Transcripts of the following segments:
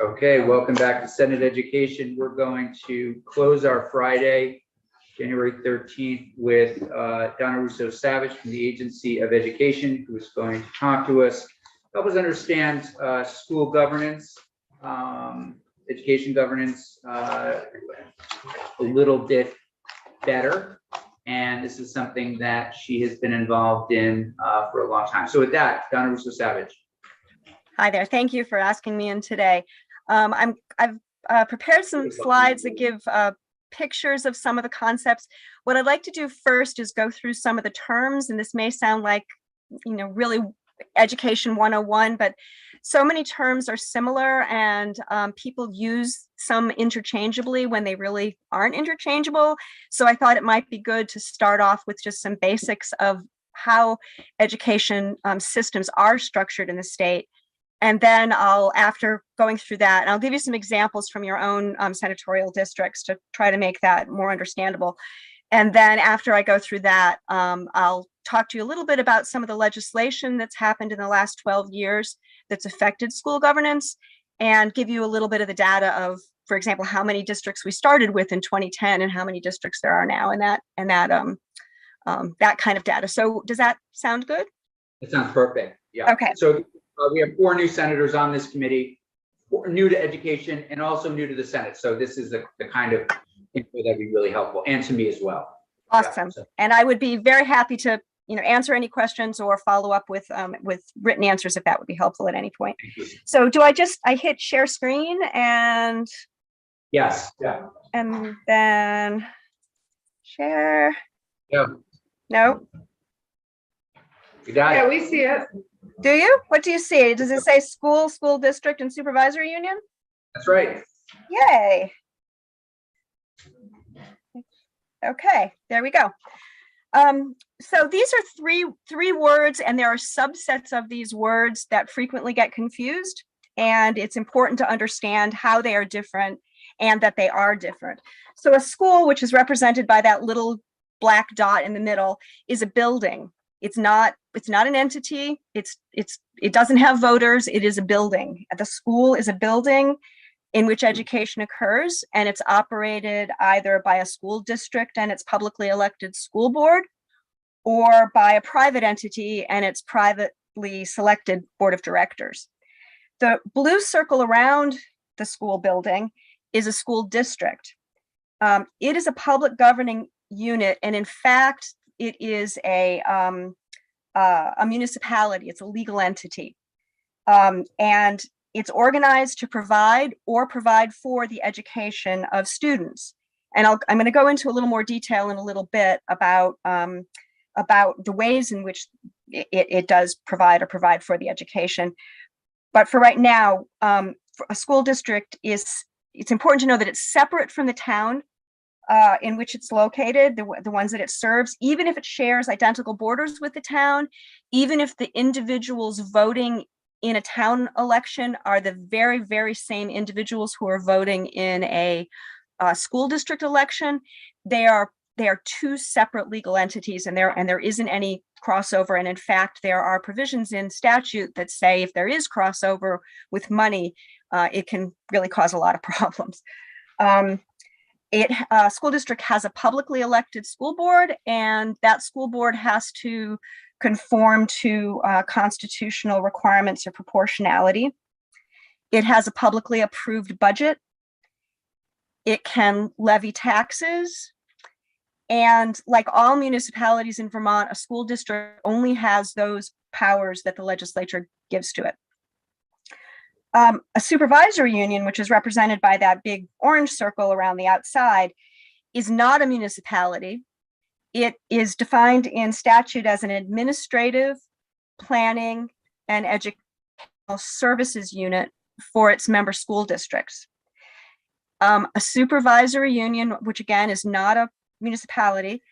Okay, welcome back to Senate Education. We're going to close our Friday, January 13th, with Donna Russo-Savage from the Agency of Education, who is going to talk to us, help us understand school governance, education governance a little bit better. And this is something that she has been involved in for a long time. So with that, Donna Russo-Savage. Hi there. Thank you for asking me in today. I've prepared some slides that give pictures of some of the concepts. What I'd like to do first is go through some of the terms, and this may sound like, really Education 101, but so many terms are similar, and people use some interchangeably when they really aren't interchangeable. So I thought it might be good to start off with just some basics of how education systems are structured in the state. And then after going through that, and I'll give you some examples from your own senatorial districts to try to make that more understandable. And then after I go through that, I'll talk to you a little bit about some of the legislation that's happened in the last 12 years that's affected school governance, and give you a little bit of the data of, for example, how many districts we started with in 2010 and how many districts there are now, and that kind of data. So does that sound good? It sounds perfect. Yeah. Okay. So we have 4 new senators on this committee, 4 new to education and also new to the Senate. So this is the kind of info that'd be really helpful, and to me as well. Awesome. Yeah, so. And I would be very happy to answer any questions or follow up with written answers if that would be helpful at any point. So do I hit share screen and yes, yeah, and then share? Yeah. No. You got it. Yeah, we see it. Do you? What do you see? Does it say school district, and supervisory union? That's right. Yay. Okay, there we go. So these are three words, and there are subsets of these words that frequently get confused, and it's important to understand how they are different and that they are different. So a school, which is represented by that little black dot in the middle, is a building. It's not an entity. It doesn't have voters. It is a building. The school is a building in which education occurs, and it's operated either by a school district and its publicly elected school board, or by a private entity and its privately selected board of directors. The blue circle around the school building is a school district. It is a public governing unit, and in fact, it is a municipality. It's a legal entity, and it's organized to provide for the education of students. And I'm going to go into a little more detail in a little bit about the ways in which it does provide for the education. But for right now, a school district it's important to know that it's separate from the town in which it's located, the ones that it serves, even if it shares identical borders with the town, even if the individuals voting in a town election are the very, very same individuals who are voting in a school district election, they are 2 separate legal entities, and there isn't any crossover. And in fact, there are provisions in statute that say if there is crossover with money, it can really cause a lot of problems. School district has a publicly elected school board, and that school board has to conform to constitutional requirements of proportionality. It has a publicly approved budget. It can levy taxes. And like all municipalities in Vermont, a school district only has those powers that the legislature gives to it. A supervisory union, which is represented by that big orange circle around the outside, is not a municipality. It is defined in statute as an administrative, planning, and educational services unit for its member school districts. A supervisory union, which again is not a municipality,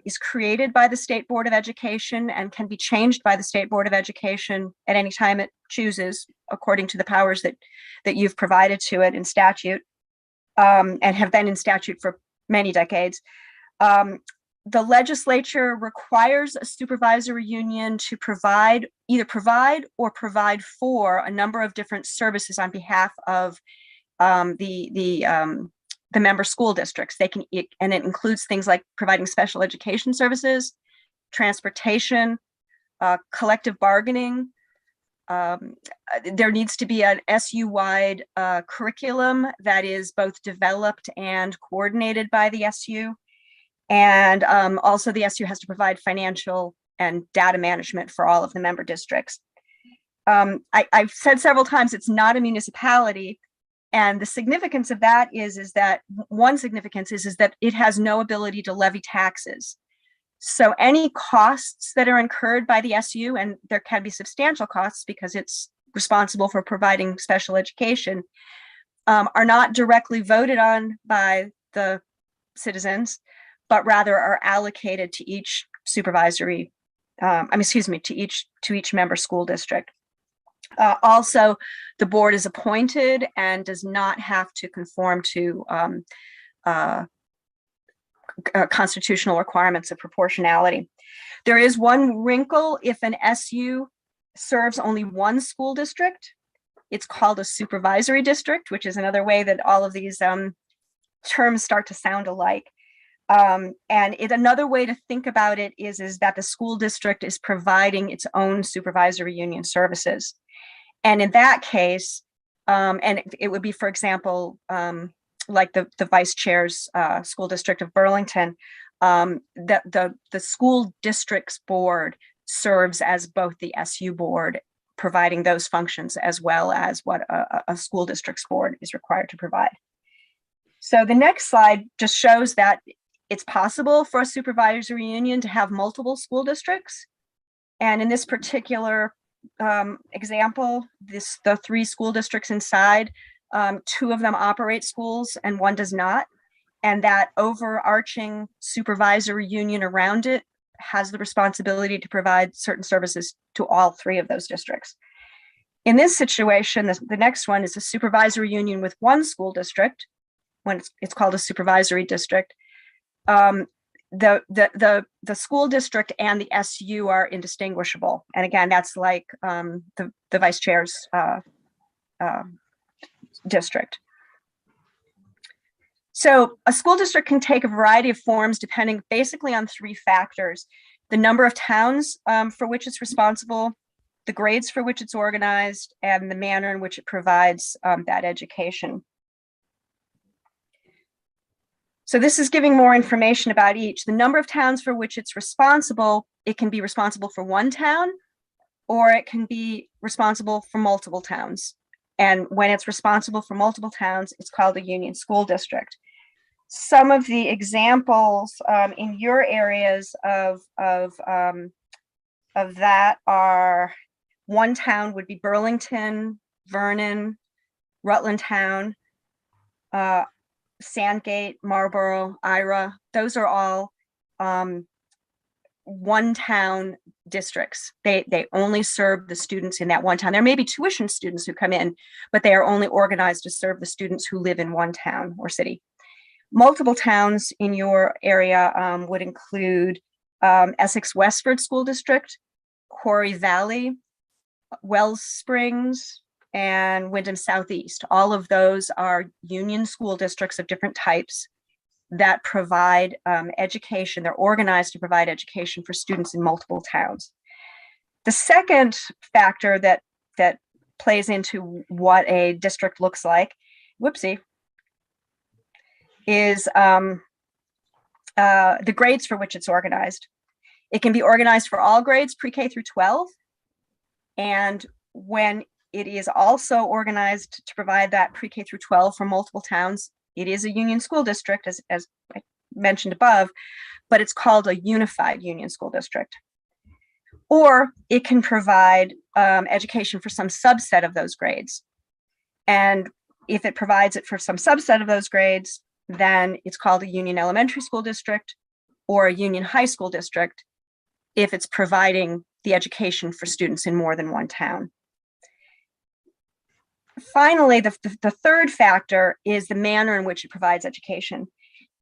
is created by the State Board of Education and can be changed by the State Board of Education at any time it chooses, according to the powers that you've provided to it in statute, and have been in statute for many decades. the legislature requires a supervisory union to either provide or provide for a number of different services on behalf of the member school districts. And it includes things like providing special education services, transportation, collective bargaining. There needs to be an SU-wide curriculum that is both developed and coordinated by the SU. And also the SU has to provide financial and data management for all of the member districts. I've said several times it's not a municipality. And the significance of that is that one significance is that it has no ability to levy taxes. So any costs that are incurred by the SU, and there can be substantial costs because it's responsible for providing special education, are not directly voted on by the citizens, but rather are allocated to each supervisory, to each member school district. Also, the board is appointed and does not have to conform to constitutional requirements of proportionality. There is one wrinkle: if an SU serves only one school district, it's called a supervisory district, which is another way that all of these terms start to sound alike. Another way to think about it is that the school district is providing its own supervisory union services. And in that case, and it would be, for example, like the vice chair's school district of Burlington, the school district's board serves as both the SU board, providing those functions as well as what a school district's board is required to provide. So the next slide just shows that it's possible for a supervisory union to have multiple school districts. And in this particular example, the 3 school districts inside, 2 of them operate schools and 1 does not. And that overarching supervisory union around it has the responsibility to provide certain services to all 3 of those districts. In this situation, the next one is a supervisory union with 1 school district, when it's called a supervisory district. The school district and the SU are indistinguishable. And again, that's like the vice chair's district. So a school district can take a variety of forms depending basically on 3 factors: the number of towns for which it's responsible, the grades for which it's organized, and the manner in which it provides that education. So this is giving more information about each. The number of towns for which it's responsible, it can be responsible for 1 town, or it can be responsible for multiple towns. And when it's responsible for multiple towns, it's called a union school district. Some of the examples in your areas of that are: 1 town would be Burlington, Vernon, Rutland Town, Sandgate, Marlborough, Ira. Those are all 1 town districts. They only serve the students in that 1 town. There may be tuition students who come in, but they are only organized to serve the students who live in 1 town or city. Multiple towns in your area would include Essex Westford School District, Quarry Valley, Wells Springs, and Wyndham Southeast. All of those are union school districts of different types that provide education. They're organized to provide education for students in multiple towns. The second factor that plays into what a district looks like, is the grades for which it's organized. It can be organized for all grades, pre-K through 12. And when it is also organized to provide that pre-K through 12 for multiple towns, it is a union school district, as I mentioned above, but it's called a unified union school district. Or it can provide education for some subset of those grades. And if it provides it for some subset of those grades, then it's called a union elementary school district or a union high school district if it's providing the education for students in more than 1 town. Finally, the third factor is the manner in which it provides education.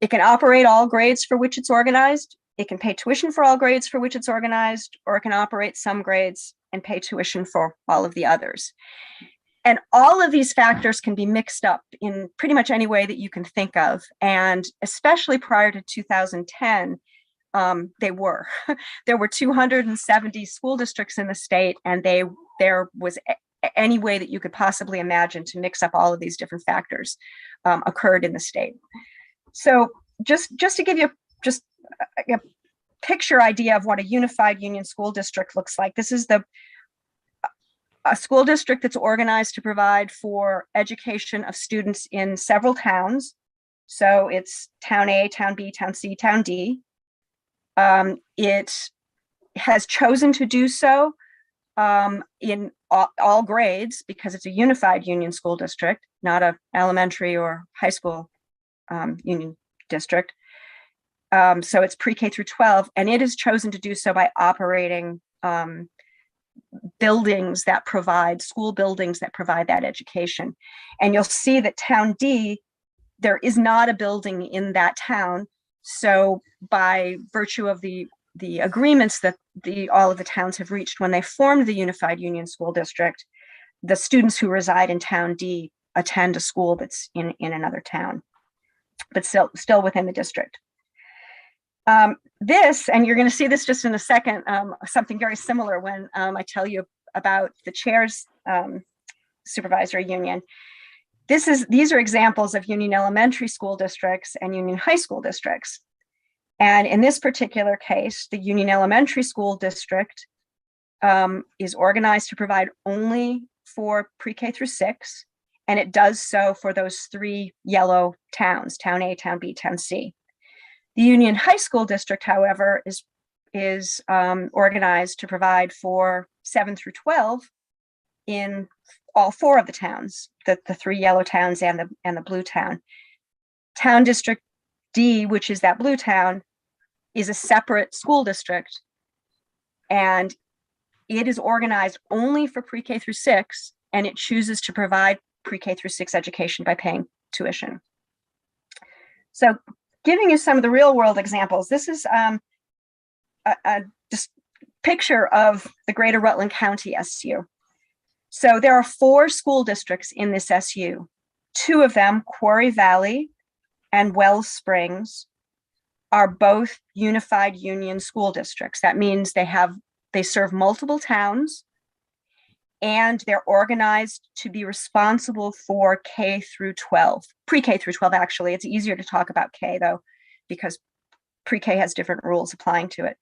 It can operate all grades for which it's organized, It can pay tuition for all grades for which it's organized, or it can operate some grades and pay tuition for all of the others. And all of these factors can be mixed up in pretty much any way that you can think of. And especially prior to 2010, they were. There were 270 school districts in the state, and there was any way that you could possibly imagine to mix up all of these different factors occurred in the state. So just to give you just a picture idea of what a unified union school district looks like, this is a school district that's organized to provide for education of students in several towns. So it's town A, town B, town C, town D. It has chosen to do so in all grades because it's a unified union school district, not a elementary or high school union district. So it's pre-K through 12, and it has chosen to do so by operating buildings that provide, school buildings that provide that education. And you'll see that town D, there is not a building in that town. So by virtue of the agreements that all of the towns have reached when they formed the unified union school district, the students who reside in town D attend a school that's in another town, but still within the district. This, and you're going to see this just in a second, something very similar when I tell you about the chair's supervisory union. These are examples of union elementary school districts and union high school districts. And in this particular case, the union elementary school district is organized to provide only for pre-K through 6, and it does so for those 3 yellow towns, town A, town B, town C. The union high school district, however, is organized to provide for 7 through 12 in all 4 of the towns, the 3 yellow towns and the blue town. Town District D, which is that blue town, is a separate school district, and it is organized only for pre-K through 6, and it chooses to provide pre-K through 6 education by paying tuition. So giving you some of the real world examples, this is a just picture of the Greater Rutland County SU. So there are 4 school districts in this SU. 2 of them, Quarry Valley and Wells Springs, are both unified union school districts. That means they serve multiple towns, and they're organized to be responsible for K through 12, pre-K through 12, actually. It's easier to talk about K though, because pre-K has different rules applying to it.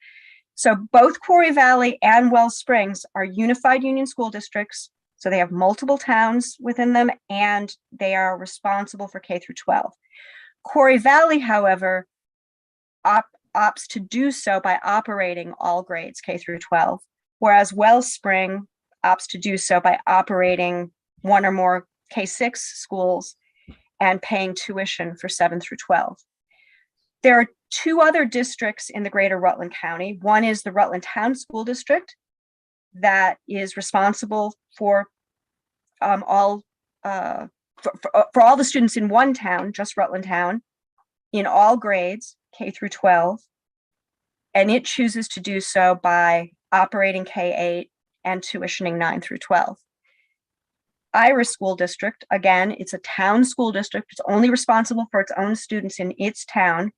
So both Quarry Valley and Wells Springs are unified union school districts. So they have multiple towns within them, and they are responsible for K through 12. Quarry Valley, however, opts to do so by operating all grades K through 12, whereas Wells Spring opts to do so by operating 1 or more K6 schools and paying tuition for 7 through 12. There are 2 other districts in the Greater Rutland County. One is the Rutland Town School District that is responsible for all the students in one town, just Rutland Town, in all grades K through 12, and it chooses to do so by operating K8 and tuitioning 9 through 12. Iris School District, again, it's a town school district. It's only responsible for its own students in its town.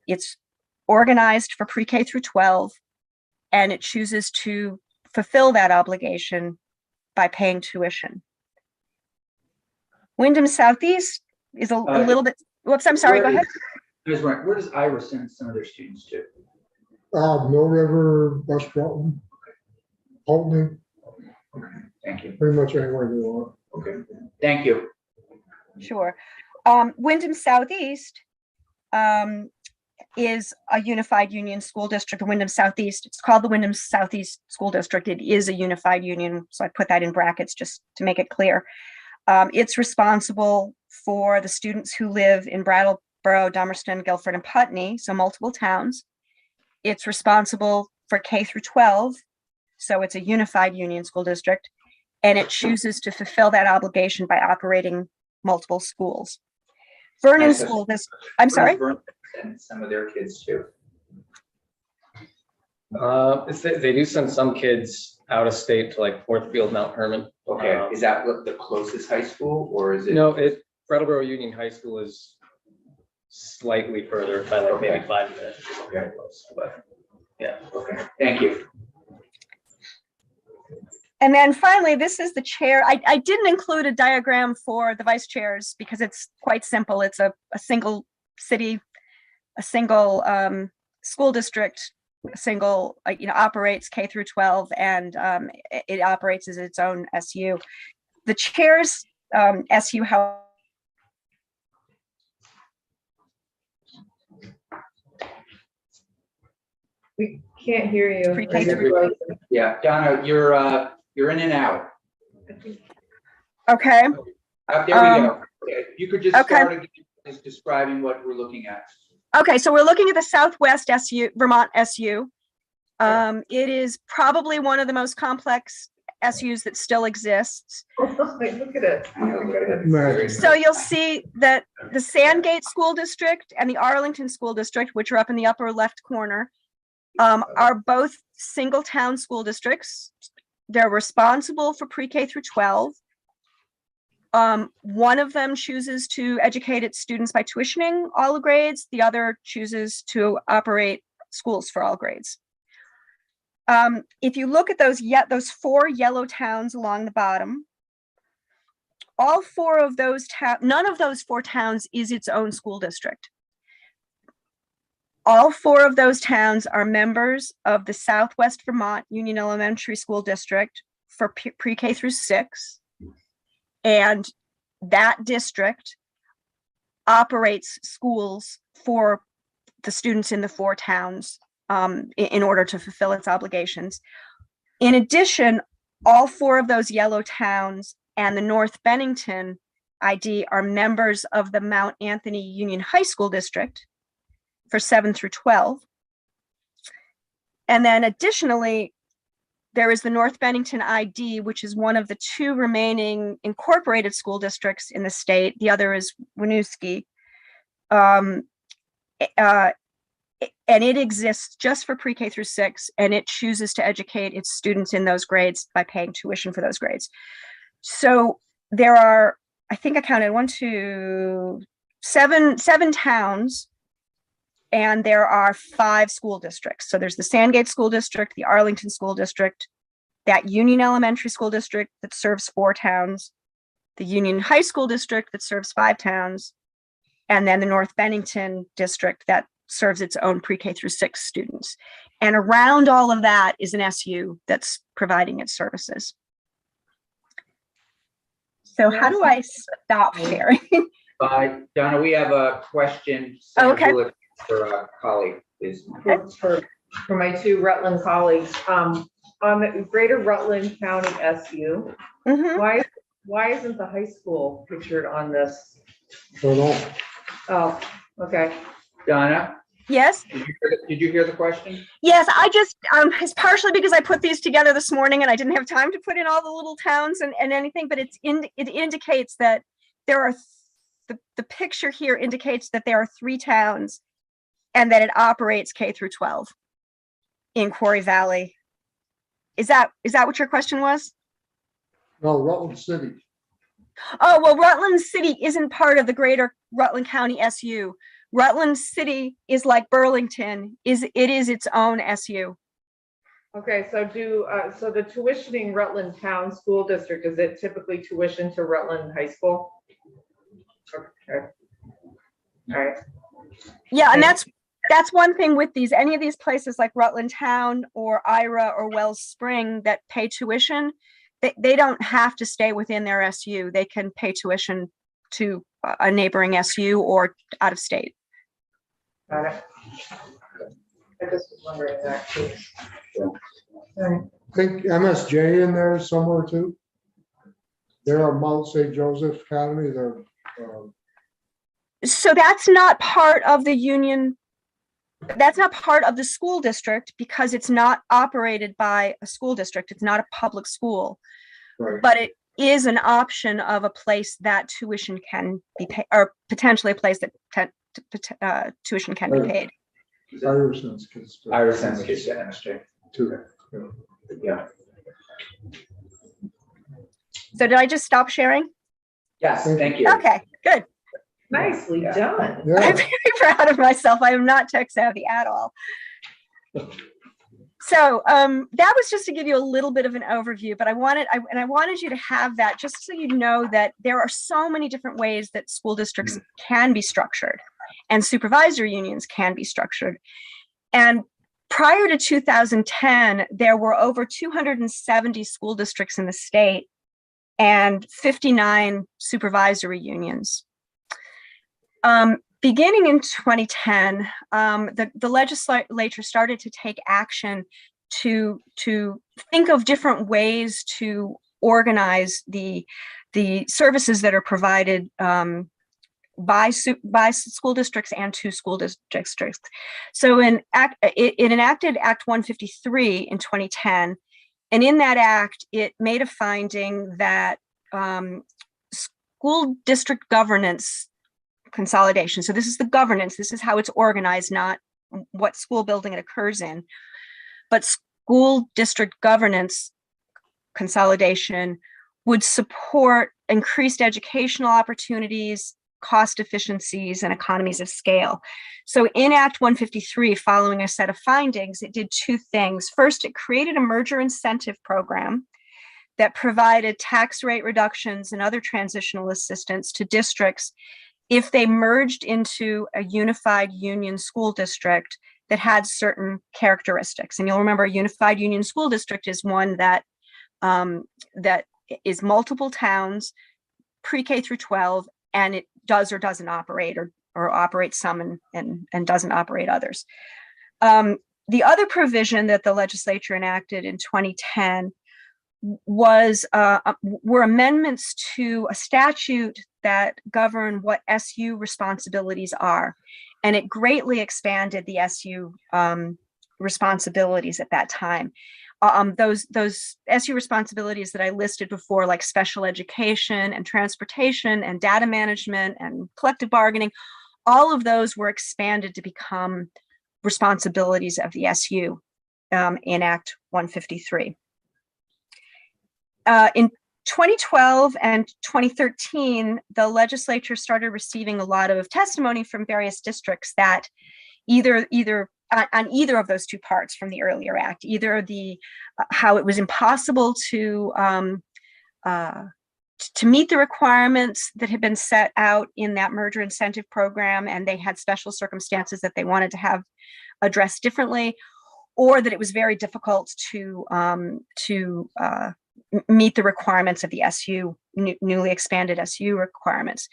It's organized for pre-K through 12, and it chooses to fulfill that obligation by paying tuition. Windham Southeast is a little bit, whoops, I'm sorry, go ahead. Where does Iris send some of their students to? Mill River, West Rutland, Pulteney. Okay, thank you. Pretty much anywhere they want. Okay, thank you. Sure. Wyndham Southeast is a unified union school district. Wyndham Southeast, it's called the Wyndham Southeast School District. It is a unified union, so I put that in brackets just to make it clear. It's responsible for the students who live in Brattleboro, Dummerston, Guilford, and Putney, so multiple towns. It's responsible for K through 12, so it's a unified union school district, and it chooses to fulfill that obligation by operating multiple schools. Vernon School District, I'm sorry? And some of their kids too. They do send some kids out of state to like Northfield, Mount Herman. Okay, is that what the closest high school, or is it? No, Brattleboro Union High School is slightly further by like maybe 5 minutes. Okay. But yeah. Okay, thank you. And then finally, this is the chair. I didn't include a diagram for the vice chairs because it's quite simple. It's a single city, a single school district, a single, operates K through 12, and it operates as its own SU. The chairs, SU, how We can't hear you. Pre-K You're Yeah, Donna, you're in and out. okay. There we go. Okay, you could just Okay. start again, just describing what we're looking at. Okay, so we're looking at the Southwest SU, Vermont SU. It is probably one of the most complex SUs that still exists. Like, look at it. Imagine. So you'll see that the Sandgate School District and the Arlington School District, which are up in the upper left corner, are both single town school districts. They're responsible for pre-K through 12. One of them chooses to educate its students by tuitioning all grades. The other chooses to operate schools for all grades. If you look at those 4 yellow towns along the bottom, all 4 of those none of those 4 towns is its own school district. All 4 of those towns are members of the Southwest Vermont Union Elementary School District for pre-K through 6. And that district operates schools for the students in the 4 towns in order to fulfill its obligations. In addition, all 4 of those yellow towns and the North Bennington ID are members of the Mount Anthony Union High School District for 7 through 12. And then additionally, there is the North Bennington ID, which is one of the 2 remaining incorporated school districts in the state. The other is Winooski. And it exists just for pre-K through 6, and it chooses to educate its students in those grades by paying tuition for those grades. So there are, I think I counted 7 towns, and there are 5 school districts. So there's the Sandgate School District, the Arlington School District, that Union Elementary School District that serves 4 towns, the Union High School District that serves 5 towns, and then the North Bennington District that serves its own pre-K through 6 students. And around all of that is an SU that's providing its services. So how do I stop sharing? Donna, we have a question. Okay. For a colleague, please. For my 2 Rutland colleagues, on the Greater Rutland County SU, Mhm. why isn't the high school pictured on this? Don't know. Oh, okay. Donna, Yes. did you hear the question? Yes, I just, it's partially because I put these together this morning and I didn't have time to put in all the little towns and anything, but it indicates that there are, the picture here indicates that there are 3 towns and that it operates K through 12 in Quarry Valley. Is that what your question was? No, Rutland City. Oh, well, Rutland City isn't part of the Greater Rutland County SU. Rutland City is like Burlington, it is its own SU. Okay, so so the tuitioning Rutland Town School District, is it typically tuition to Rutland High School? Okay. All right. Yeah, and that's one thing with these, any of these places like Rutland Town or Ira or Wells Spring that pay tuition, they don't have to stay within their SU. They can pay tuition to a neighboring SU or out of state. Got it. I just was wondering that too. All right. I think MSJ in there somewhere too. They're a Mount St. Joseph Academy. They're So that's not part of the union. That's not part of the school district because it's not operated by a school district. It's not a public school, right. but it is an option of a place that tuition can be paid, or potentially a place that tuition can be paid. Irison's kids. Irison's kids chemistry. Too. Yeah. So did I just stop sharing? Yes, thank you. Okay, good. Nicely done. I'm Yeah, very proud of myself. I am not tech savvy at all. So that was just to give you a little bit of an overview, but I wanted you to have that just so you know that there are so many different ways that school districts can be structured and supervisory unions can be structured. And prior to 2010, there were over 270 school districts in the state and 59 supervisory unions. Beginning in 2010, the legislature started to take action to think of different ways to organize the services that are provided by school districts and to school districts. So it enacted Act 153 in 2010, and in that act, it made a finding that school district governance consolidation. So this is the governance, this is how it's organized, not what school building it occurs in, but school district governance consolidation would support increased educational opportunities, cost efficiencies, and economies of scale. So in Act 153, following a set of findings, it did two things. First, it created a merger incentive program that provided tax rate reductions and other transitional assistance to districts if they merged into a unified union school district that had certain characteristics. And you'll remember a unified union school district is one that that is multiple towns, pre-K through 12, and it does or doesn't operate or operates some and doesn't operate others. The other provision that the legislature enacted in 2010 were amendments to a statute that govern what SU responsibilities are. And it greatly expanded the SU responsibilities at that time. Those SU responsibilities that I listed before, like special education and transportation and data management and collective bargaining, all of those were expanded to become responsibilities of the SU in Act 153. In 2012 and 2013, the legislature started receiving a lot of testimony from various districts that either on either of those two parts from the earlier act, either the how it was impossible to meet the requirements that had been set out in that merger incentive program, and they had special circumstances that they wanted to have addressed differently, or that it was very difficult to meet the requirements of the SU, newly expanded SU requirements.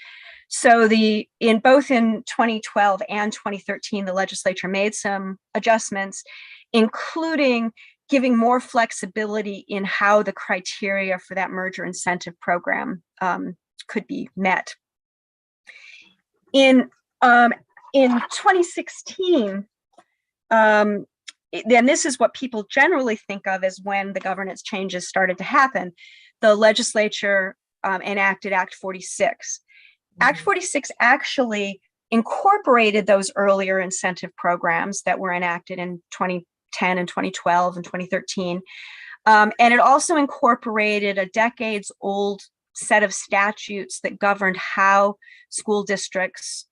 So in both 2012 and 2013, the legislature made some adjustments, including giving more flexibility in how the criteria for that merger incentive program could be met. In 2016, then this is what people generally think of as when the governance changes started to happen. The legislature enacted Act 46. Act 46 actually incorporated those earlier incentive programs that were enacted in 2010 and 2012 and 2013. And it also incorporated a decades-old set of statutes that governed how school districts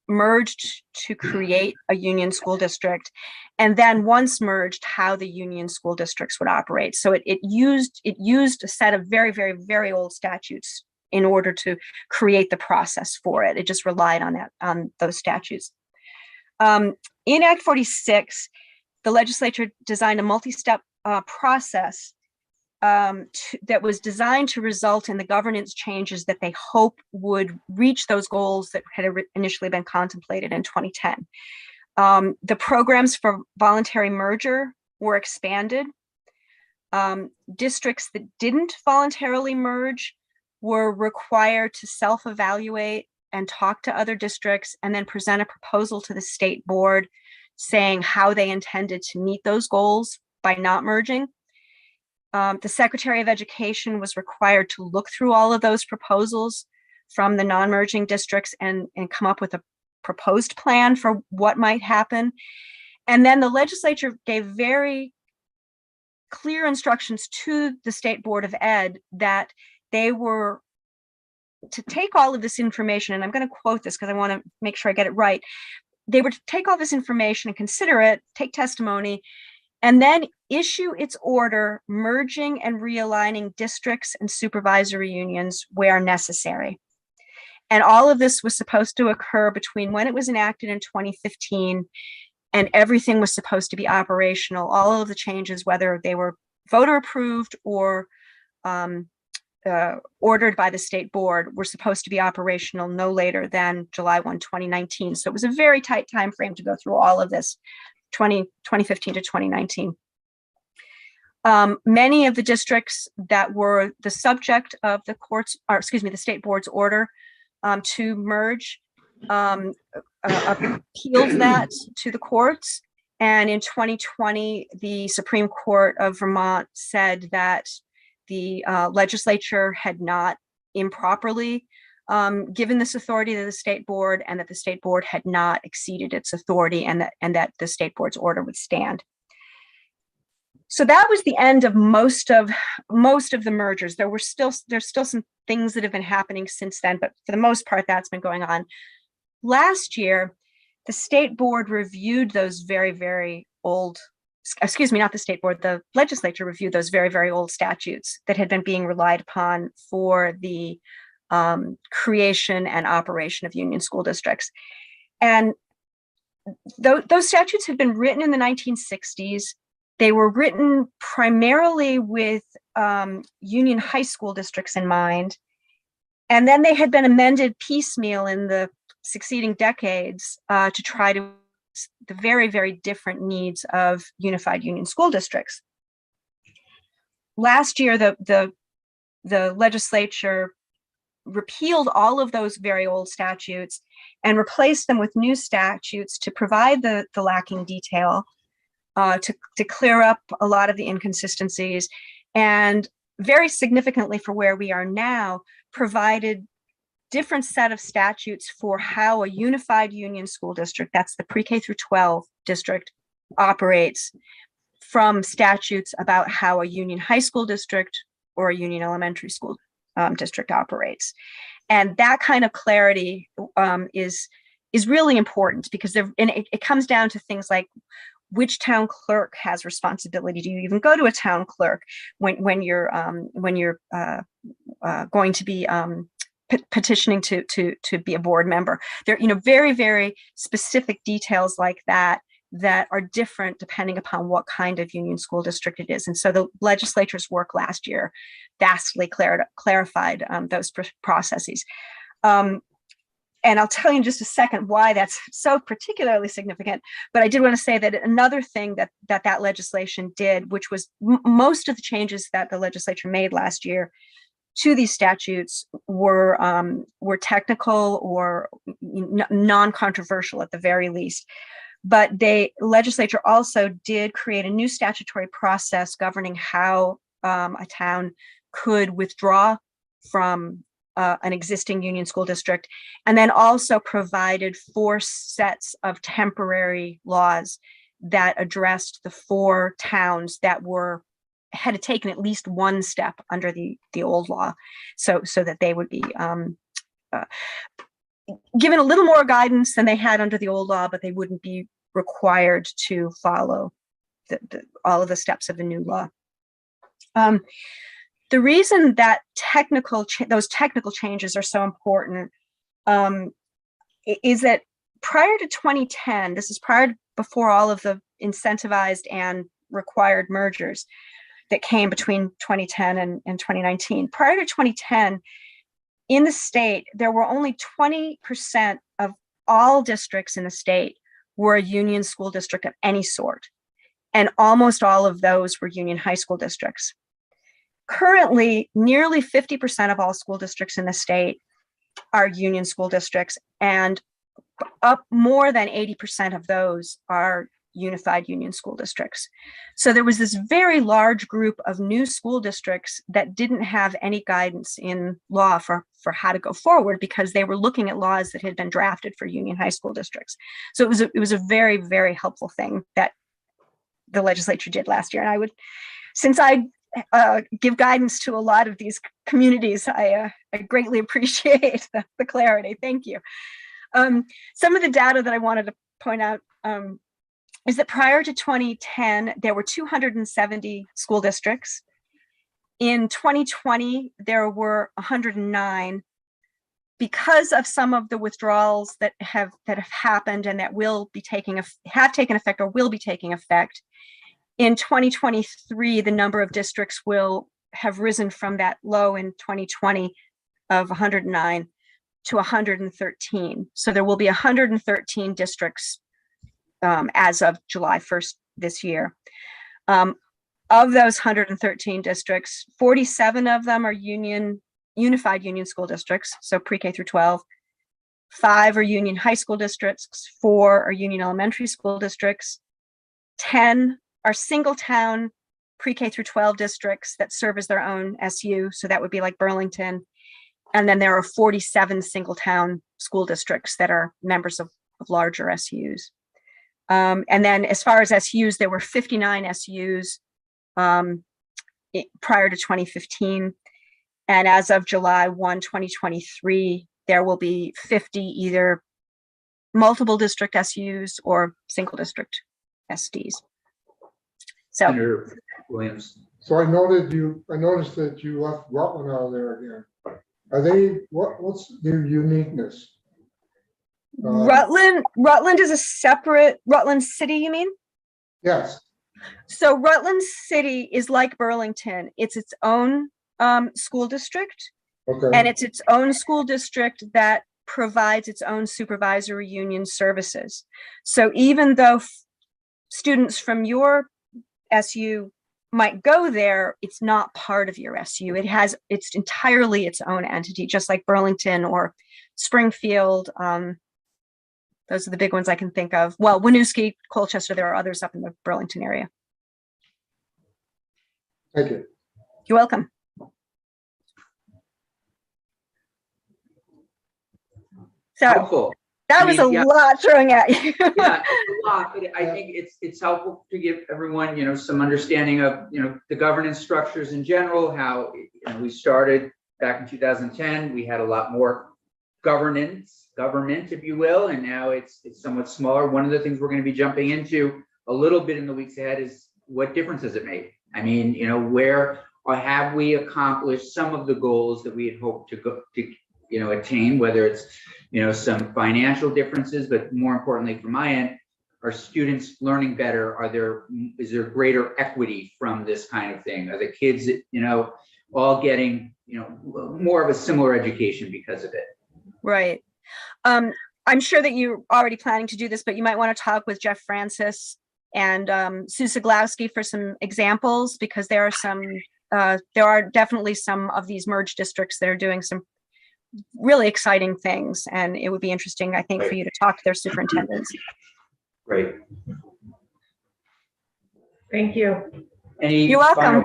merged to create a union school district, and then once merged, how the union school districts would operate. So it used a set of very, very, very old statutes in order to create the process for it. It just relied on those statutes. In Act 46, the legislature designed a multi-step process that was designed to result in the governance changes that they hope would reach those goals that had initially been contemplated in 2010. The programs for voluntary merger were expanded. Districts that didn't voluntarily merge were required to self-evaluate and talk to other districts and then present a proposal to the state board saying how they intended to meet those goals by not merging. The Secretary of Education was required to look through all of those proposals from the non-merging districts and come up with proposed plan for what might happen. And then the legislature gave very clear instructions to the State Board of Ed that they were to take all of this information, and I'm going to quote this because I want to make sure I get it right. They were to take all this information and consider it, take testimony, and then issue its order merging and realigning districts and supervisory unions where necessary. And all of this was supposed to occur between when it was enacted in 2015 and everything was supposed to be operational. All of the changes, whether they were voter approved or ordered by the state board, were supposed to be operational no later than July 1, 2019. So it was a very tight time frame to go through all of this, 2015 to 2019. Many of the districts that were the subject of the the state board's order to merge appealed that to the courts. And in 2020, the Supreme Court of Vermont said that the legislature had not improperly given this authority to the state board, and that the state board had not exceeded its authority, and that the state board's order would stand. So that was the end of most of the mergers. There's still some things that have been happening since then, but for the most part, that's been going on. Last year, the state board reviewed those very, very old, not the state board, the legislature reviewed those very, very old statutes that had been being relied upon for the creation and operation of union school districts. And those statutes had been written in the 1960s. They were written primarily with union high school districts in mind. And then they had been amended piecemeal in the succeeding decades to try to the very, very different needs of unified union school districts. Last year, the legislature repealed all of those very old statutes and replaced them with new statutes to provide the lacking detail, to clear up a lot of the inconsistencies, and very significantly for where we are now, provided different set of statutes for how a unified union school district, that's the pre-K through 12 district, operates, from statutes about how a union high school district or a union elementary school district operates. And that kind of clarity is really important, because it comes down to things like which town clerk has responsibility. Do you even go to a town clerk when you're going to be petitioning to be a board member? There, very, very specific details like that are different depending upon what kind of union school district it is. And so the legislature's work last year vastly clarified those processes. And I'll tell you in just a second why that's so particularly significant. But I did want to say that another thing that legislation did, which was most of the changes that the legislature made last year to these statutes were technical or non-controversial at the very least. But the legislature also did create a new statutory process governing how a town could withdraw from an existing union school district, and then also provided 4 sets of temporary laws that addressed the 4 towns that had taken at least one step under the old law, so that they would be given a little more guidance than they had under the old law, but they wouldn't be required to follow all of the steps of the new law. The reason that those technical changes are so important is that prior to 2010, this is before all of the incentivized and required mergers that came between 2010 and 2019. Prior to 2010, in the state, there were only 20% of all districts in the state were a union school district of any sort. And almost all of those were union high school districts. Currently, nearly 50% of all school districts in the state are union school districts, and up more than 80% of those are unified union school districts. So there was this very large group of new school districts that didn't have any guidance in law for how to go forward, because they were looking at laws that had been drafted for union high school districts. So it was a very, very helpful thing that the legislature did last year. And I would, since I give guidance to a lot of these communities, I greatly appreciate the clarity. Thank you. Some of the data that I wanted to point out is that prior to 2010, there were 270 school districts. In 2020, there were 109. Because of some of the withdrawals that have happened and that will be have taken effect or will be taking effect, in 2023, the number of districts will have risen from that low in 2020 of 109 to 113. So there will be 113 districts as of July 1st this year. Of those 113 districts, 47 of them are unified union school districts, so pre-K through 12. 5 are union high school districts, 4 are union elementary school districts, 10 are single town pre-K through 12 districts that serve as their own SU, so that would be like Burlington. And then there are 47 single town school districts that are members of larger SUs. And then as far as SUs, there were 59 SUs prior to 2015. And as of July 1, 2023, there will be 50 either multiple district SUs or single district SDs. So, Senator Williams. So I noticed that you left Rutland out of there again. Are they, what's their uniqueness? Rutland is a separate, Rutland City, you mean? Yes, So Rutland City is like Burlington. It's its own school district, okay, and it's its own school district that provides its own supervisory union services. So even though students from your SU might go there, it's not part of your SU. It's entirely its own entity, just like Burlington or Springfield. Those are the big ones I can think of. Well, Winooski, Colchester, there are others up in the Burlington area. thank you. You're welcome. So Helpful. that I was mean, a yeah. lot throwing at you. Yeah, it's a lot, but I think it's helpful to give everyone, some understanding of, the governance structures in general, how, we started back in 2010, we had a lot more government, if you will, and now it's somewhat smaller. One of the things we're going to be jumping into a little bit in the weeks ahead is what difference has it made? I mean, where or have we accomplished some of the goals that we had hoped to attain, whether it's, some financial differences, but more importantly from my end, are students learning better? Is there greater equity from this kind of thing? Are the kids, all getting, more of a similar education because of it? Right. I'm sure that you're already planning to do this, but you might want to talk with Jeff Francis and Sue Siglowski for some examples, because there are definitely some of these merged districts that are doing some really exciting things, and it would be interesting, I think, for you to talk to their superintendents. Great. Thank you. Any You're welcome. final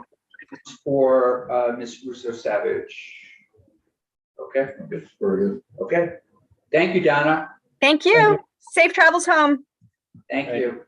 questions for Ms. Russo Savage? Okay. Very good. Okay. Thank you, Donna. Thank you. Safe travels home. Thank you.